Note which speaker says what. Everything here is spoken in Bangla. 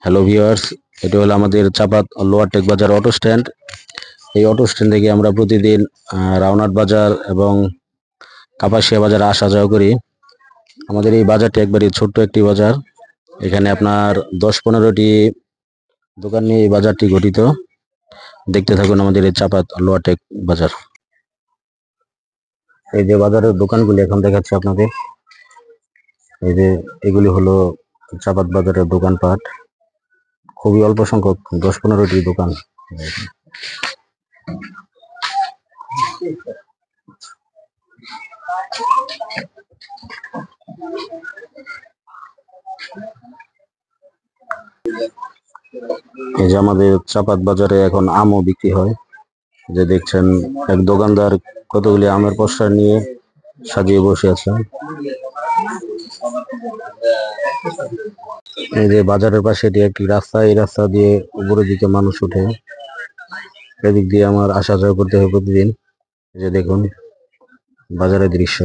Speaker 1: হ্যালো ভিউয়ার্স, এটা হলো আমাদের চাপাত লোয়ার টেক বাজার অটো স্ট্যান্ড। এই অটো স্ট্যান্ড থেকে আমরা প্রতিদিন রাউনাট বাজার এবং কাপাসিয়া বাজারে আসা যাওয়া করি। আমাদের এই বাজারটি একবারই ছোট্ট একটি বাজার। এখানে আপনার 10-15টি দোকান নিয়ে এই বাজারটি গঠিত। দেখতে থাকুন আমাদের এই চাপাত লোয়ার টেক বাজার। এই যে বাজারের দোকানগুলি এখন দেখাচ্ছি আপনাদের। এই যে এগুলি হলো চাপাত বাজারের দোকানপাট। খুবই অল্প সংখ্যক 10-15টি দোকান। এই যে আমাদের চাপাত বাজারে এখন আমও বিক্রি হয়। যে দেখছেন এক দোকানদার কতগুলি আমের পোস্টার নিয়ে সাজিয়ে বসে আছে। এই যে বাজারের পাশে এটি একটি রাস্তা, এই রাস্তা দিয়ে উপরের দিকে মানুষ উঠে। এদিক দিয়ে আমার আসা যাওয়া করতে হয় প্রতিদিন। এই যে দেখুন বাজারের দৃশ্য।